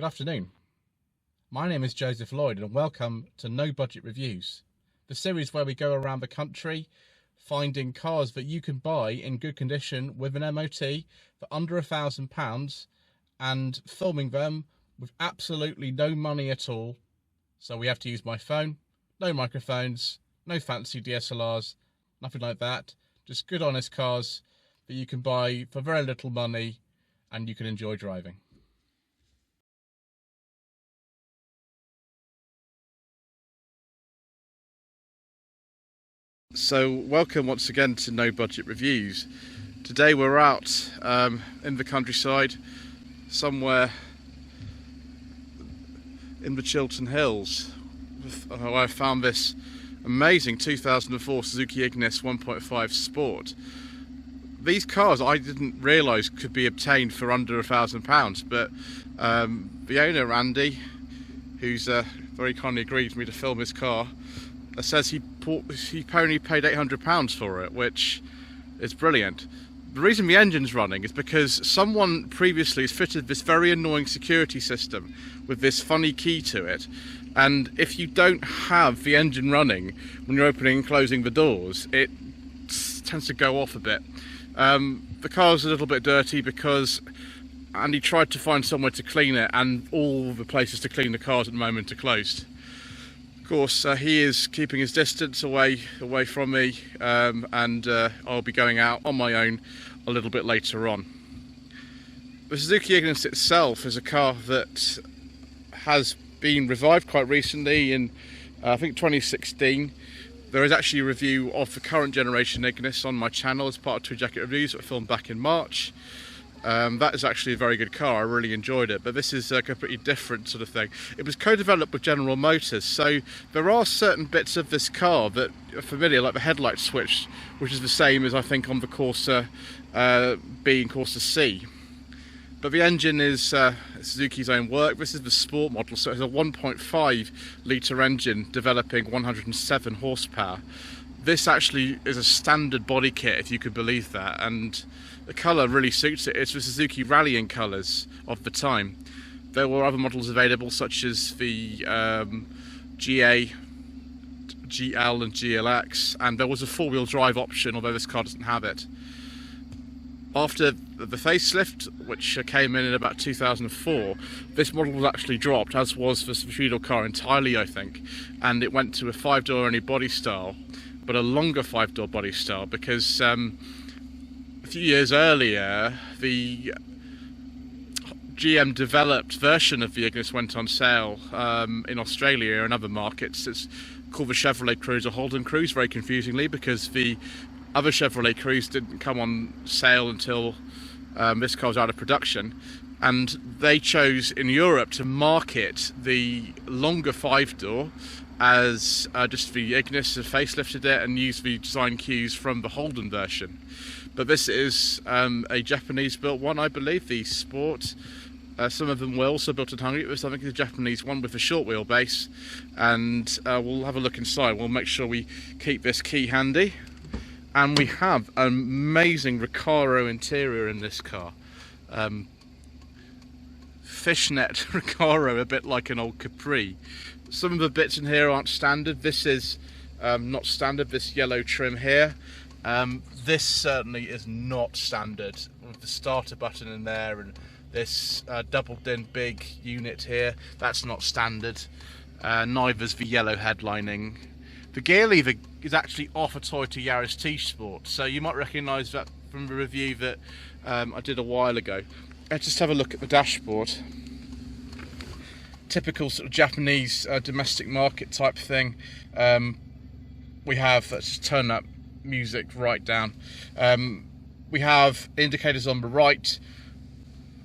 Good afternoon. My name is Joseph Lloyd and welcome to No Budget Reviews, the series where we go around the country finding cars that you can buy in good condition with an MOT for under £1,000 and filming them with absolutely no money at all. So we have to use my phone, no microphones, no fancy DSLRs, nothing like that. Just good honest cars that you can buy for very little money and you can enjoy driving. So welcome once again to No Budget Reviews. Today we're out in the countryside, somewhere in the Chiltern Hills. I found this amazing 2004 Suzuki Ignis 1.5 Sport. These cars I didn't realise could be obtained for under £1,000, but the owner, Andy, who's very kindly agreed with me to film his car, says he only paid £800 for it, which is brilliant. The reason the engine's running is because someone previously has fitted this very annoying security system with this funny key to it, and if you don't have the engine running when you're opening and closing the doors, it tends to go off a bit. The car's a little bit dirty because Andy tried to find somewhere to clean it, and all the places to clean the cars at the moment are closed. Of course, he is keeping his distance away from me, and I'll be going out on my own a little bit later on. The Suzuki Ignis itself is a car that has been revived quite recently in I think 2016. There is actually a review of the current generation Ignis on my channel as part of Two Jacket Reviews that I filmed back in March. That is actually a very good car, I really enjoyed it, but this is a completely different sort of thing. It was co-developed with General Motors, so there are certain bits of this car that are familiar, like the headlight switch, which is the same as I think on the Corsa B and Corsa C. But the engine is Suzuki's own work. This is the sport model, so it's a 1.5 litre engine developing 107 horsepower. This actually is a standard body kit, if you could believe that, and the colour really suits it. It's the Suzuki rallying colours of the time. There were other models available, such as the GA, GL and GLX, and there was a four-wheel drive option, although this car doesn't have it. After the facelift, which came in about 2004, this model was actually dropped, as was the three-door car entirely, I think, and it went to a five-door only body style, but a longer five-door body style, because a few years earlier the GM developed version of the Ignis went on sale in Australia and other markets. It's called the Chevrolet Cruze or Holden Cruze, very confusingly, because the other Chevrolet Cruze didn't come on sale until this car was out of production, and they chose in Europe to market the longer five-door as just the Ignis facelifted it and used the design cues from the Holden version. But this is a Japanese-built one, I believe, the Sport. Some of them were also built in Hungary. It was, I think, the Japanese one with a short wheelbase, and we'll have a look inside. We'll make sure we keep this key handy. And we have an amazing Recaro interior in this car. Fishnet Recaro, a bit like an old Capri. Some of the bits in here aren't standard. This is not standard, this yellow trim here. This certainly is not standard, with the starter button in there and this double-din big unit here. That's not standard. Neither's the yellow headlining. The gear lever is actually off a Toyota Yaris T-Sport, so you might recognise that from the review that I did a while ago. Let's just have a look at the dashboard. Typical sort of Japanese domestic market type thing. We have, let's just turn that music right down. We have indicators on the right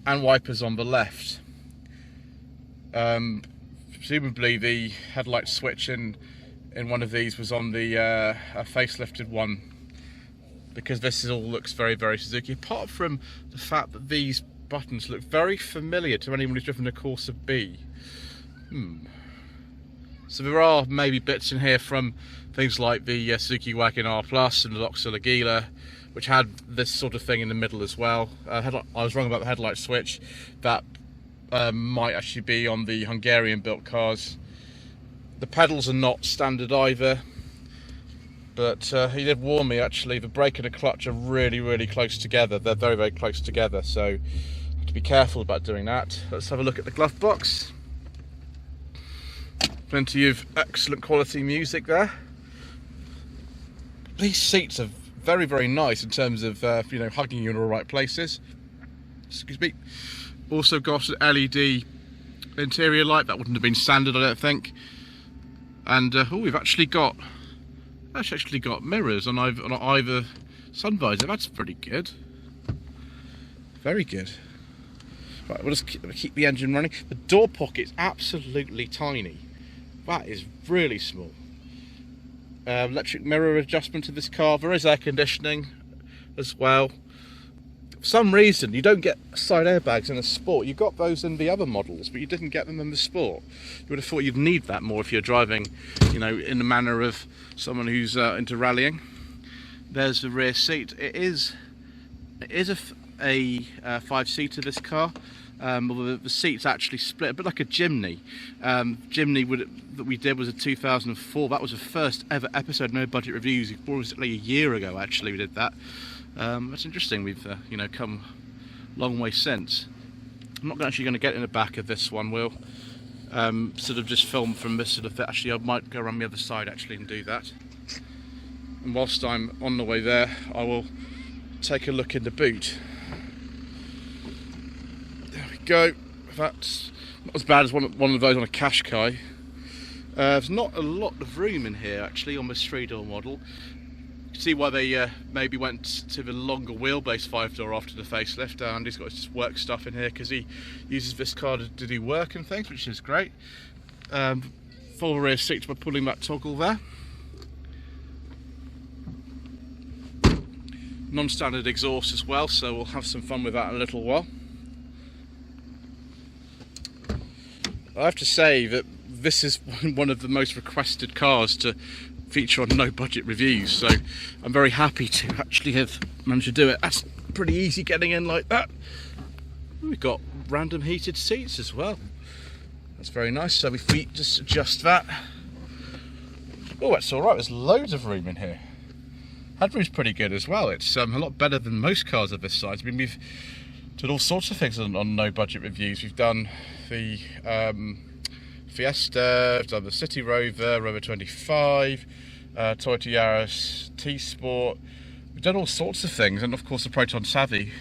and wipers on the left. Presumably the headlight switch in one of these was on the facelifted one, because this all looks very, very Suzuki, apart from the fact that these buttons look very familiar to anyone who's driven a Corsa B. So there are maybe bits in here from things like the Suzuki Wagon R Plus and the Vauxhall Corsa, which had this sort of thing in the middle as well. I was wrong about the headlight switch. That might actually be on the Hungarian built cars. The pedals are not standard either, but he did warn me actually the brake and the clutch are really close together. They're very close together, so I have to be careful about doing that. Let's have a look at the glove box. Plenty of excellent quality music there. These seats are very nice in terms of you know, hugging you in all the right places. Excuse me. Also got an LED interior light. That wouldn't have been standard, I don't think. And oh, we've actually got mirrors on either sun visor. That's pretty good. Very good. Right, we'll just keep the engine running. The door pocket's absolutely tiny. That is really small. Electric mirror adjustment to this car. There is air conditioning as well. For some reason, you don't get side airbags in a Sport. You got those in the other models, but you didn't get them in the Sport. You would have thought you'd need that more if you're driving, you know, in the manner of someone who's into rallying. There's the rear seat. It is a 5-seater, this car. Although the seats actually split a bit like a Jimny. Jimny that we did was a 2004. That was the first ever episode, No Budget Reviews. It was like a year ago actually we did that. That's interesting. We've you know, come a long way since. I'm not actually going to get in the back of this one. We'll sort of just film from this sort of bit. Actually, I might go around the other side actually and do that. And whilst I'm on the way there, I will take a look in the boot. There we go. That's not as bad as one of those on a Qashqai. There's not a lot of room in here actually on this 3-door model. You can see why they maybe went to the longer wheelbase 5-door after the facelift. And he's got his work stuff in here because he uses this car to do work and things, which is great. Full rear seats by pulling that toggle there. Non-standard exhaust as well, so we'll have some fun with that in a little while. I have to say that this is one of the most requested cars to feature on No Budget Reviews, so I'm very happy to actually have managed to do it. That's pretty easy getting in like that. We've got random heated seats as well. That's very nice. So if we just adjust that. Oh, that's all right. There's loads of room in here. Headroom's pretty good as well. It's a lot better than most cars of this size. I mean, we've done all sorts of things on No Budget Reviews. We've done the Fiesta, we've done the City Rover, Rover 25, Toyota Yaris T-Sport. We've done all sorts of things, and of course the Proton Savvy.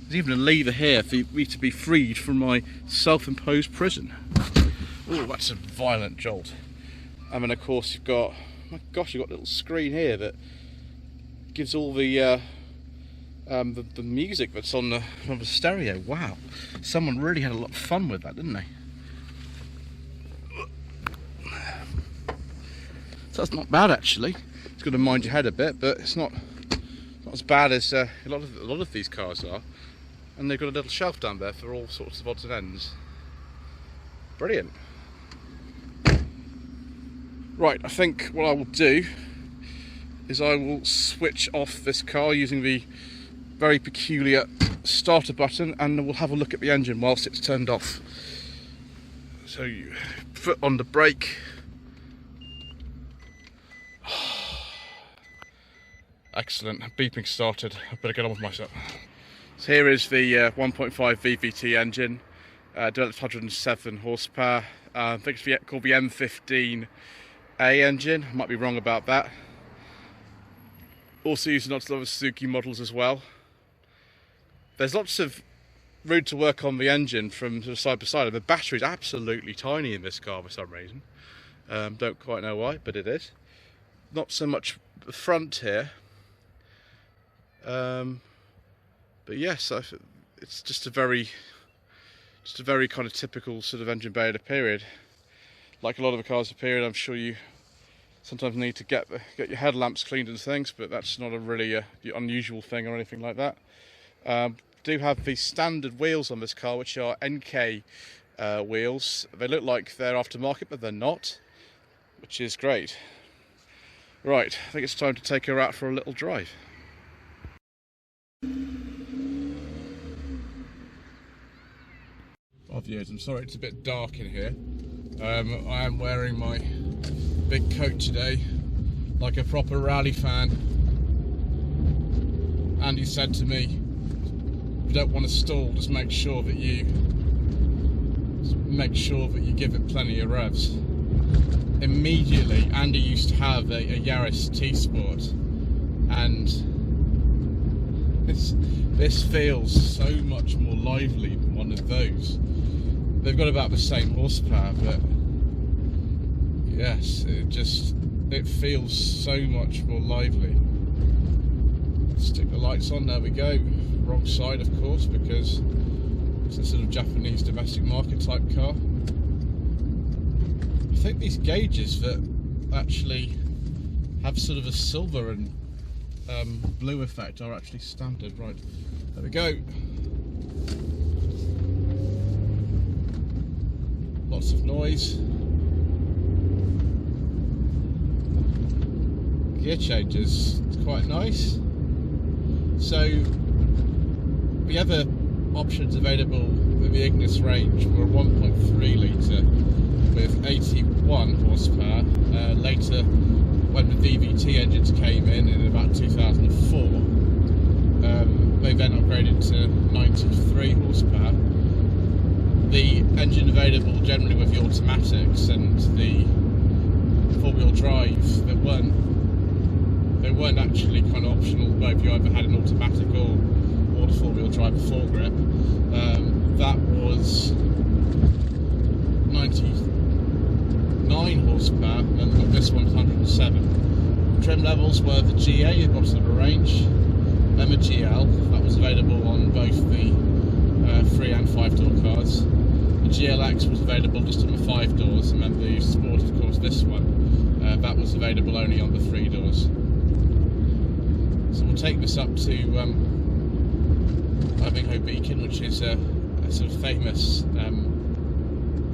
There's even a lever here for me to be freed from my self-imposed prison. Oh, that's a violent jolt. And then of course you've got, my gosh, you've got a little screen here that gives all the music that's on the stereo. Wow, someone really had a lot of fun with that, didn't they? So that's not bad actually. It's got to mind your head a bit, but it's not as bad as a lot of these cars are. And they've got a little shelf down there for all sorts of odds and ends. Brilliant. Right, I think what I will do is I will switch off this car using the very peculiar starter button, and we'll have a look at the engine whilst it's turned off. So you foot on the brake. Excellent, beeping started. I better get on with myself. So here is the 1.5 VVT engine, developed 107 horsepower. I think it's called the M15A engine. I might be wrong about that. Also using lots of other Suzuki models as well. There's lots of room to work on the engine from sort of side by side. The battery's absolutely tiny in this car for some reason. Don't quite know why, but it is. Not so much the front here. But yes, it's just a very kind of typical sort of engine bay of the period. Like a lot of the cars of the period, I'm sure you sometimes need to get your headlamps cleaned and things, but that's not a really unusual thing or anything like that. Do have the standard wheels on this car, which are NK wheels. They look like they're aftermarket, but they're not, which is great. Right, I think it's time to take her out for a little drive. Well, 1.5 years. I'm sorry it's a bit dark in here. I am wearing my big coat today, like a proper rally fan. Andy said to me, if you don't want to stall, just make sure that you give it plenty of revs. Immediately, Andy used to have a Yaris T-Sport, and this feels so much more lively than one of those. They've got about the same horsepower, but yes, it feels so much more lively. Stick the lights on, there we go. Wrong side, of course, because it's a sort of Japanese domestic market type car. I think these gauges that actually have sort of a silver and blue effect are actually standard. Right, there we go. Lots of noise. Gear changes, it's quite nice. So the other options available with the Ignis range were a 1.3 litre with 81 horsepower. Later, when the DVT engines came in about 2004, they then upgraded to 93 horsepower. The engine available generally with the automatics and the four-wheel drive, they weren't actually kind of optional, but if you either had an automatic or the four-wheel drive foregrip. That was 99 horsepower, and this one's 107. Trim levels were the GA at bottom of the range, then the GL, that was available on both the 3 and 5 door cars. The GLX was available just on the 5 doors, and then the Sport, of course, this one, that was available only on the 3 doors. So we'll take this up to Ivinghoe Beacon, which is a sort of famous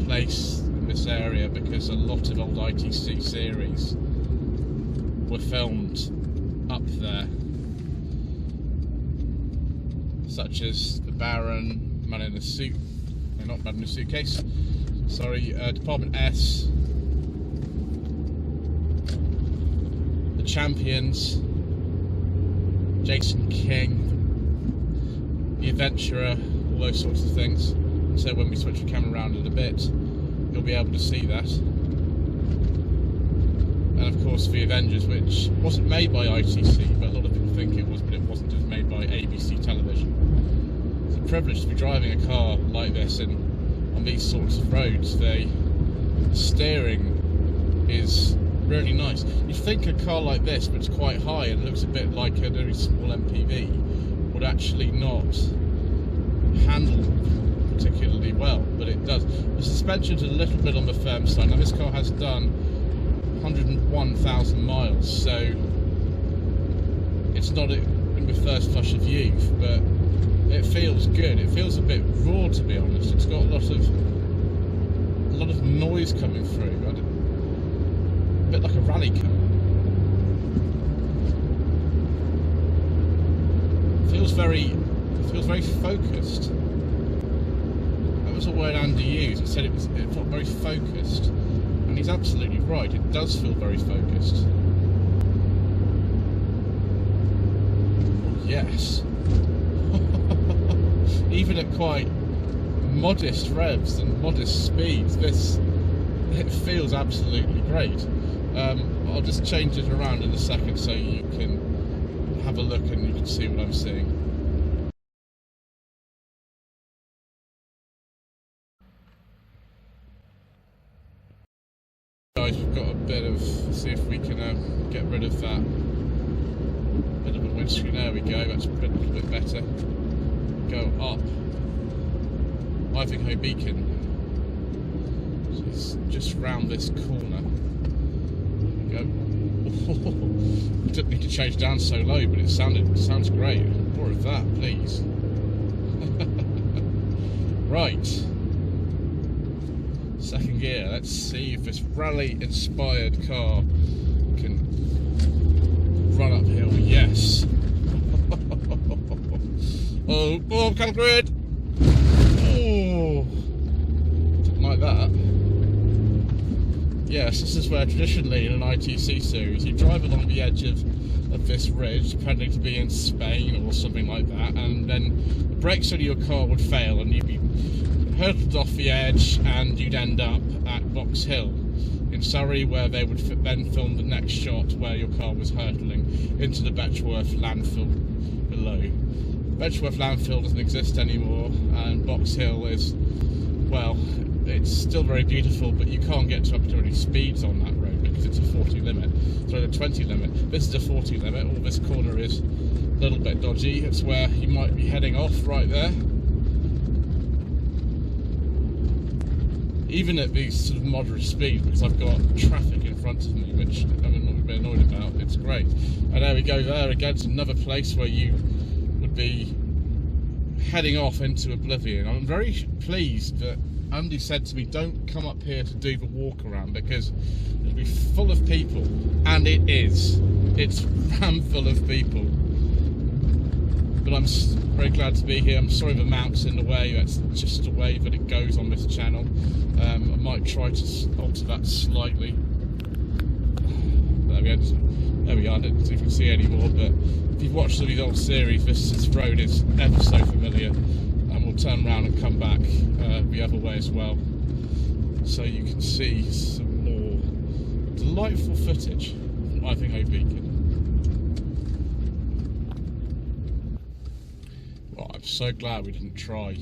place in this area because a lot of old ITC series were filmed up there, such as the Baron, Man in a Suit, no, not Man in a Suitcase, sorry, Department S, the Champions, Jason King, the Adventurer, all those sorts of things. So when we switch the camera around in a bit, you'll be able to see that. And of course the Avengers, which wasn't made by ITC, but a lot of people think it was, but it wasn't. It was made by ABC Television. It's a privilege to be driving a car like this and on these sorts of roads. The steering is really nice. You'd think a car like this, but it's quite high and looks a bit like a very small MPV, would actually not handle particularly well, but it does. The suspension's a little bit on the firm side. Now this car has done 101,000 miles, so it's not in the first flush of youth, but it feels good. It feels a bit raw, to be honest. It's got a lot of noise coming through. A bit like a rally car. Feels very focused. That was a word Andy used. It said it felt very focused, and he's absolutely right. It does feel very focused. Yes. Even at quite modest revs and modest speeds, it feels absolutely great. I'll just change it around in a second so you can have a look and you can see what I'm seeing. Guys, we've got a bit of, see if we can get rid of that bit of a windscreen. There we go, that's a little bit better. Go up Ivinghoe Beacon. So it's just round this corner. There we go. I didn't need to change down so low, but it sounds great. More of that, please. Right. Second gear. Let's see if this rally-inspired car can run uphill. Yes. Oh, I'm kind of grid. Oh, Yes, this is where traditionally in an ITC series you drive along the edge of this ridge, depending to be in Spain or something like that, and then the brakes on your car would fail and you'd be hurtled off the edge and you'd end up at Vauxhall in Surrey, where they would then film the next shot where your car was hurtling into the Betchworth landfill below. Betchworth landfill doesn't exist anymore, and Vauxhall is, well, it's still very beautiful, but you can't get up to any speeds on that road because it's a 40 limit. Sorry, a 20 limit. This is a 40 limit. All this corner is a little bit dodgy. It's where you might be heading off right there. Even at these sort of moderate speed, because I've got traffic in front of me, which I'm not a bit annoyed about. It's great. And there we go. There again, it's another place where you would be heading off into oblivion. I'm very pleased that Andy said to me, don't come up here to do the walk around because it'll be full of people, and it is. It's ram full of people. But I'm very glad to be here. I'm sorry the mount's in the way. That's just the way that it goes on this channel. I might try to alter that slightly. There we go. There we are. I don't know if you can see anymore, but if you've watched some of these old series, this road is ever so familiar. And we'll turn around and come back the other way as well, so you can see some more delightful footage from Ivinghoe Beacon. Well, I'm so glad we didn't try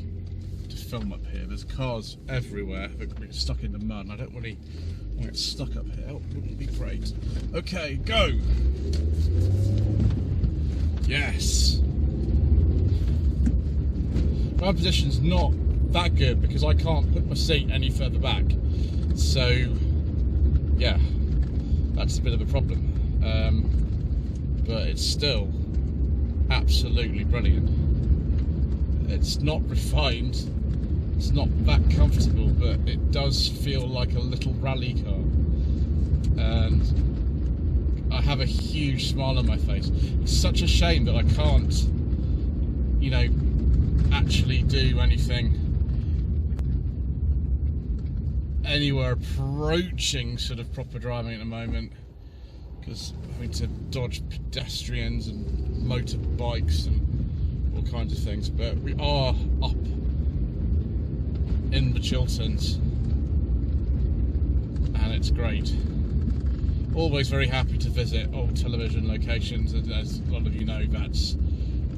to film up here. There's cars everywhere that could be stuck in the mud, and I don't really want to get stuck up here. It wouldn't be great. Okay, go! Yes! My position's not that good because I can't put my seat any further back, so yeah, that's a bit of a problem, but it's still absolutely brilliant. It's not refined, it's not that comfortable, but it does feel like a little rally car, and I have a huge smile on my face. It's such a shame that I can't, you know, actually do anything anywhere approaching sort of proper driving at the moment, because having to dodge pedestrians and motorbikes and all kinds of things. But we are up in the Chilterns and it's great. Always very happy to visit old television locations, and as a lot of you know, that's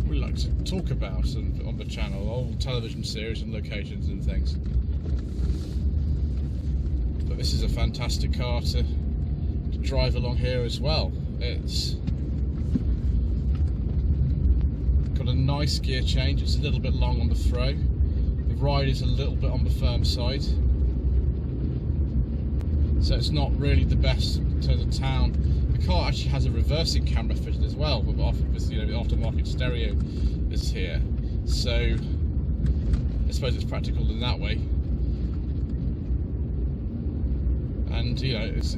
we like to talk about on the channel, old television series and locations and things. But this is a fantastic car to drive along here as well. It's got a nice gear change. It's a little bit long on the throw. The ride is a little bit on the firm side, so it's not really the best in terms of town. The car actually has a reversing camera fitted as well, but obviously, you know, the aftermarket stereo is here, so I suppose it's practical in that way. And you know, it's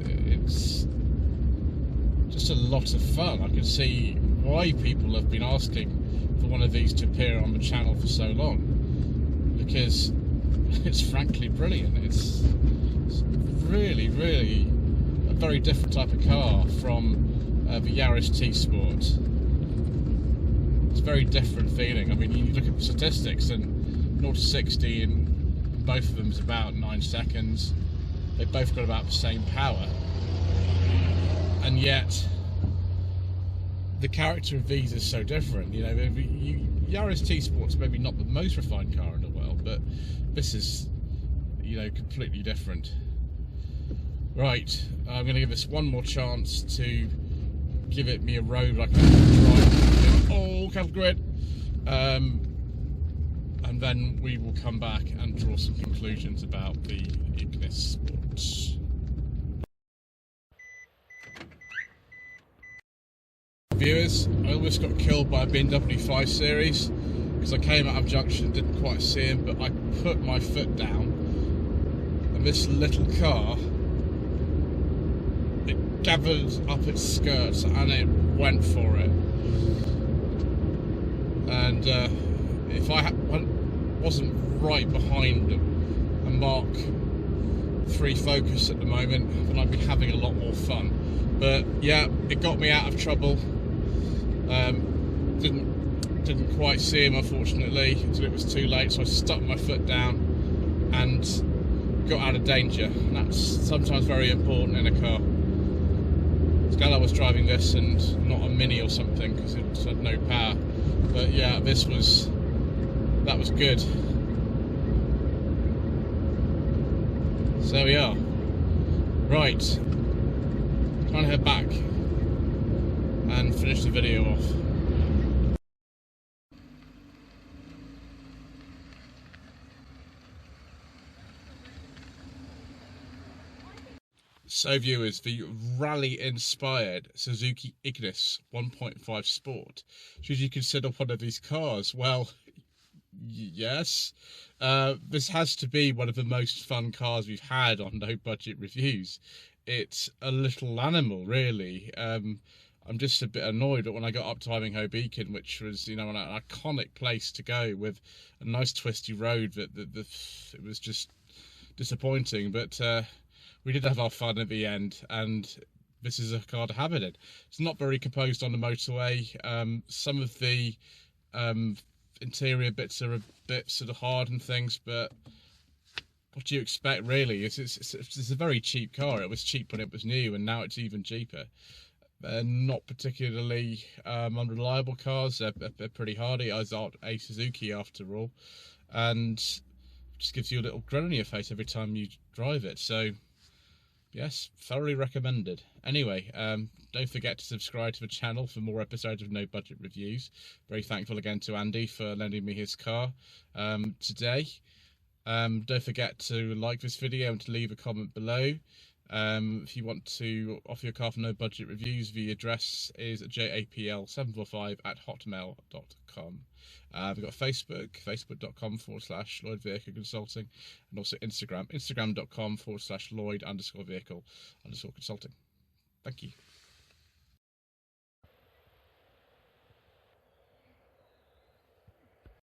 just a lot of fun. I can see why people have been asking for one of these to appear on the channel for so long, because it's frankly brilliant. It's really, really a very different type of car from the Yaris T-Sport. It's a very different feeling. I mean, you look at the statistics, and 0 to 60 in both of them is about 9 seconds. They've both got about the same power, and yet the character of these is so different. You know, Yaris T-Sport's maybe not the most refined car in the world, but this is, you know, completely different. Right, I'm going to give this one more chance to give it me a road like I can drive. Oh, capital grid. And then we will come back and draw some conclusions about the Ignis Sports. Viewers, I almost got killed by a BMW 5 Series because I came out of junction and didn't quite see him, but I put my foot down and this little car, it gathered up its skirts and it went for it. And if I wasn't right behind a Mark 3 Focus at the moment, and I'd be having a lot more fun. But yeah, it got me out of trouble. Didn't quite see him, unfortunately, until it was too late, so I stuck my foot down and got out of danger. And that's sometimes very important in a car. It's glad I was driving this and not a Mini or something, because it had no power. But yeah, that was good. So we are. Right. Trying to head back and finish the video off. So viewers, the rally-inspired Suzuki Ignis 1.5 Sport. Should you consider one of these cars? Well, yes. This has to be one of the most fun cars we've had on No Budget Reviews. It's a little animal, really. I'm just a bit annoyed that when I got up to Ivinghoe Beacon, which was, you know, an iconic place to go with a nice twisty road, that it was just disappointing. But we did have our fun at the end, and this is a car to have it in. It's not very composed on the motorway. Some of the interior bits are a bit sort of hard and things, but what do you expect, really? It's a very cheap car. It was cheap when it was new, and now it's even cheaper. They're not particularly unreliable cars. They're pretty hardy, as are a Suzuki after all, and just gives you a little grin on your face every time you drive it. So yes, thoroughly recommended. Anyway, don't forget to subscribe to the channel for more episodes of No Budget Reviews. Very thankful again to Andy for lending me his car today. Don't forget to like this video and to leave a comment below. If you want to offer your car for No Budget Reviews, the address is japl745@hotmail.com. We've got Facebook, facebook.com/Lloyd Vehicle Consulting, and also Instagram, instagram.com/Lloyd_vehicle_consulting. Thank you.